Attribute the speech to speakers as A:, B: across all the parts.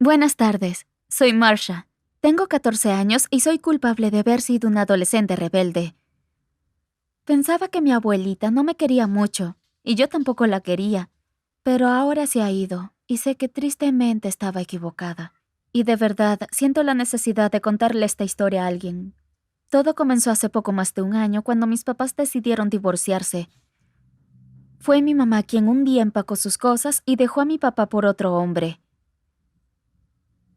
A: Buenas tardes, soy Marsha. Tengo 14 años y soy culpable de haber sido una adolescente rebelde. Pensaba que mi abuelita no me quería mucho, y yo tampoco la quería, pero ahora se ha ido, y sé que tristemente estaba equivocada. Y de verdad, siento la necesidad de contarle esta historia a alguien. Todo comenzó hace poco más de un año cuando mis papás decidieron divorciarse. Fue mi mamá quien un día empacó sus cosas y dejó a mi papá por otro hombre.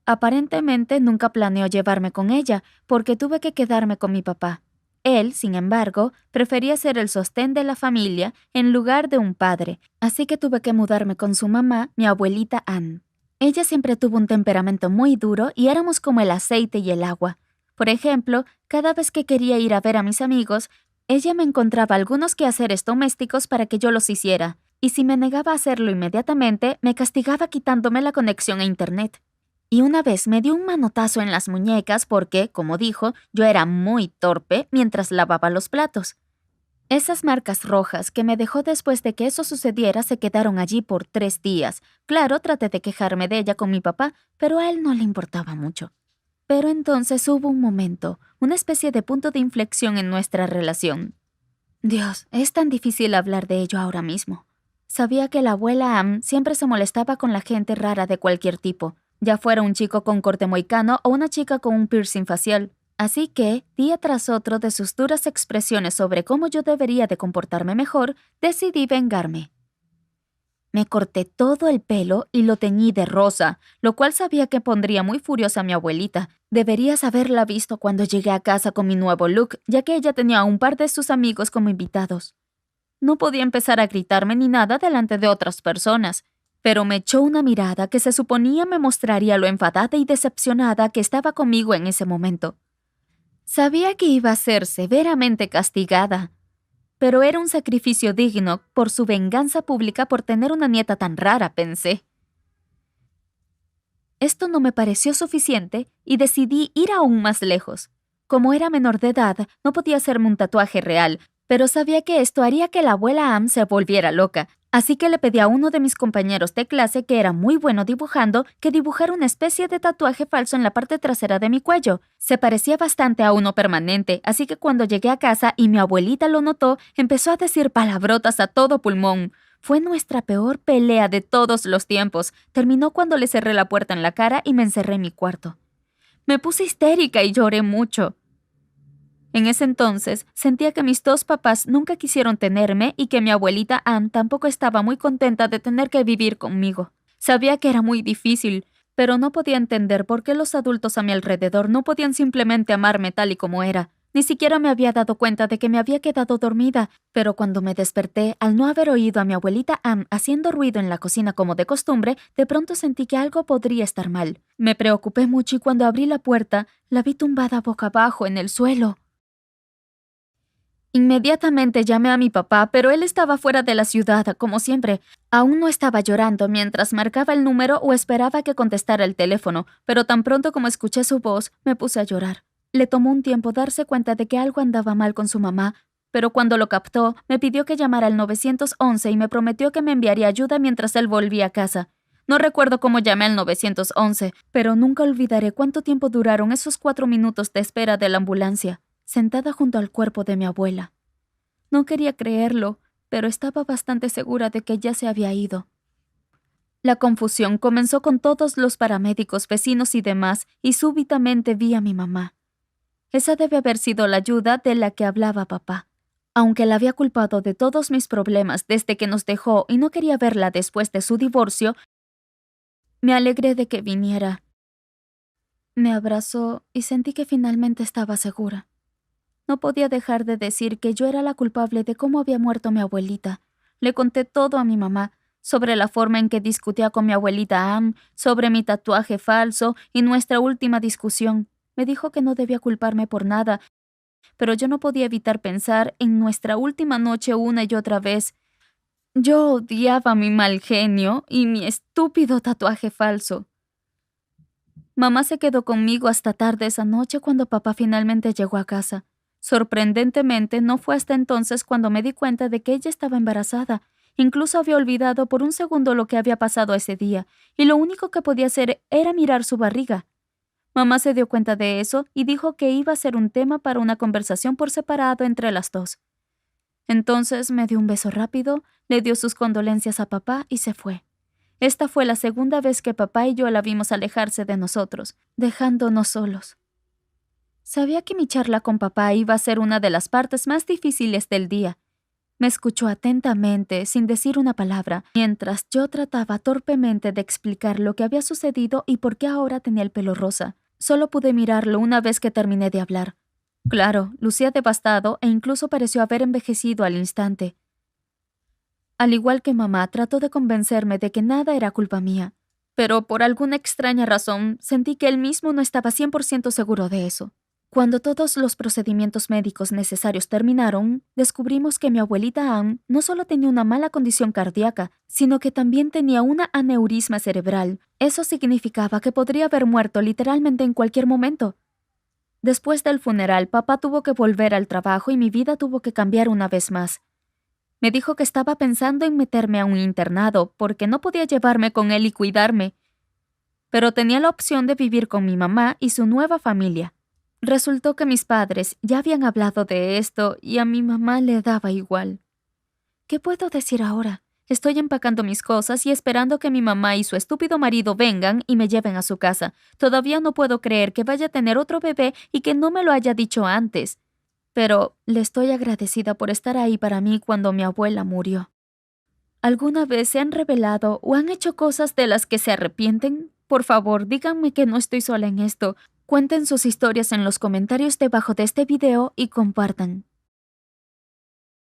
A: Aparentemente nunca planeó llevarme con ella, porque tuve que quedarme con mi papá. Él, sin embargo, prefería ser el sostén de la familia en lugar de un padre, así que tuve que mudarme con su mamá, mi abuelita Ann. Ella siempre tuvo un temperamento muy duro y éramos como el aceite y el agua. Por ejemplo, cada vez que quería ir a ver a mis amigos, ella me encontraba algunos quehaceres domésticos para que yo los hiciera, y si me negaba a hacerlo inmediatamente, me castigaba quitándome la conexión a Internet. Y una vez me dio un manotazo en las muñecas porque, como dijo, yo era muy torpe mientras lavaba los platos. Esas marcas rojas que me dejó después de que eso sucediera se quedaron allí por 3 días. Claro, traté de quejarme de ella con mi papá, pero a él no le importaba mucho. Pero entonces hubo un momento, una especie de punto de inflexión en nuestra relación. Dios, es tan difícil hablar de ello ahora mismo. Sabía que la abuela Am siempre se molestaba con la gente rara de cualquier tipo, ya fuera un chico con corte moicano o una chica con un piercing facial. Así que, día tras otro de sus duras expresiones sobre cómo yo debería de comportarme mejor, decidí vengarme. Me corté todo el pelo y lo teñí de rosa, lo cual sabía que pondría muy furiosa a mi abuelita. Deberías haberla visto cuando llegué a casa con mi nuevo look, ya que ella tenía a un par de sus amigos como invitados. No podía empezar a gritarme ni nada delante de otras personas, pero me echó una mirada que se suponía me mostraría lo enfadada y decepcionada que estaba conmigo en ese momento. Sabía que iba a ser severamente castigada, pero era un sacrificio digno por su venganza pública por tener una nieta tan rara, pensé. Esto no me pareció suficiente y decidí ir aún más lejos. Como era menor de edad, no podía hacerme un tatuaje real, pero sabía que esto haría que la abuela Am se volviera loca, así que le pedí a uno de mis compañeros de clase que era muy bueno dibujando que dibujara una especie de tatuaje falso en la parte trasera de mi cuello. Se parecía bastante a uno permanente, así que cuando llegué a casa y mi abuelita lo notó, empezó a decir palabrotas a todo pulmón. Fue nuestra peor pelea de todos los tiempos. Terminó cuando le cerré la puerta en la cara y me encerré en mi cuarto. Me puse histérica y lloré mucho. En ese entonces sentía que mis dos papás nunca quisieron tenerme y que mi abuelita Ann tampoco estaba muy contenta de tener que vivir conmigo. Sabía que era muy difícil, pero no podía entender por qué los adultos a mi alrededor no podían simplemente amarme tal y como era. Ni siquiera me había dado cuenta de que me había quedado dormida, pero cuando me desperté, al no haber oído a mi abuelita Ann haciendo ruido en la cocina como de costumbre, de pronto sentí que algo podría estar mal. Me preocupé mucho y cuando abrí la puerta, la vi tumbada boca abajo en el suelo. Inmediatamente llamé a mi papá, pero él estaba fuera de la ciudad, como siempre. Aún no estaba llorando mientras marcaba el número o esperaba que contestara el teléfono, pero tan pronto como escuché su voz, me puse a llorar. Le tomó un tiempo darse cuenta de que algo andaba mal con su mamá, pero cuando lo captó, me pidió que llamara al 911 y me prometió que me enviaría ayuda mientras él volvía a casa. No recuerdo cómo llamé al 911, pero nunca olvidaré cuánto tiempo duraron esos 4 minutos de espera de la ambulancia, sentada junto al cuerpo de mi abuela. No quería creerlo, pero estaba bastante segura de que ya se había ido. La confusión comenzó con todos los paramédicos, vecinos y demás, y súbitamente vi a mi mamá. Esa debe haber sido la ayuda de la que hablaba papá. Aunque la había culpado de todos mis problemas desde que nos dejó y no quería verla después de su divorcio, me alegré de que viniera. Me abrazó y sentí que finalmente estaba segura. No podía dejar de decir que yo era la culpable de cómo había muerto mi abuelita. Le conté todo a mi mamá, sobre la forma en que discutía con mi abuelita Ann, sobre mi tatuaje falso y nuestra última discusión. Me dijo que no debía culparme por nada, pero yo no podía evitar pensar en nuestra última noche una y otra vez. Yo odiaba mi mal genio y mi estúpido tatuaje falso. Mamá se quedó conmigo hasta tarde esa noche cuando papá finalmente llegó a casa. Sorprendentemente, no fue hasta entonces cuando me di cuenta de que ella estaba embarazada, Incluso había olvidado por un segundo lo que había pasado ese día, y lo único que podía hacer era mirar su barriga. Mamá se dio cuenta de eso y dijo que iba a ser un tema para una conversación por separado entre las dos. Entonces me dio un beso rápido, le dio sus condolencias a papá y se fue. Esta fue la segunda vez que papá y yo la vimos alejarse de nosotros, dejándonos solos. Sabía que mi charla con papá iba a ser una de las partes más difíciles del día. Me escuchó atentamente, sin decir una palabra, mientras yo trataba torpemente de explicar lo que había sucedido y por qué ahora tenía el pelo rosa. Solo pude mirarlo una vez que terminé de hablar. Claro, lucía devastado e incluso pareció haber envejecido al instante. Al igual que mamá, trató de convencerme de que nada era culpa mía, pero por alguna extraña razón sentí que él mismo no estaba 100% seguro de eso. Cuando todos los procedimientos médicos necesarios terminaron, descubrimos que mi abuelita Ann no solo tenía una mala condición cardíaca, sino que también tenía una aneurisma cerebral. Eso significaba que podría haber muerto literalmente en cualquier momento. Después del funeral, papá tuvo que volver al trabajo y mi vida tuvo que cambiar una vez más. Me dijo que estaba pensando en meterme a un internado porque no podía llevarme con él y cuidarme, pero tenía la opción de vivir con mi mamá y su nueva familia. Resultó que mis padres ya habían hablado de esto y a mi mamá le daba igual. ¿Qué puedo decir ahora? Estoy empacando mis cosas y esperando que mi mamá y su estúpido marido vengan y me lleven a su casa. Todavía no puedo creer que vaya a tener otro bebé y que no me lo haya dicho antes. Pero le estoy agradecida por estar ahí para mí cuando mi abuela murió. ¿Alguna vez se han revelado o han hecho cosas de las que se arrepienten? Por favor, díganme que no estoy sola en esto. Cuenten sus historias en los comentarios debajo de este video y compartan.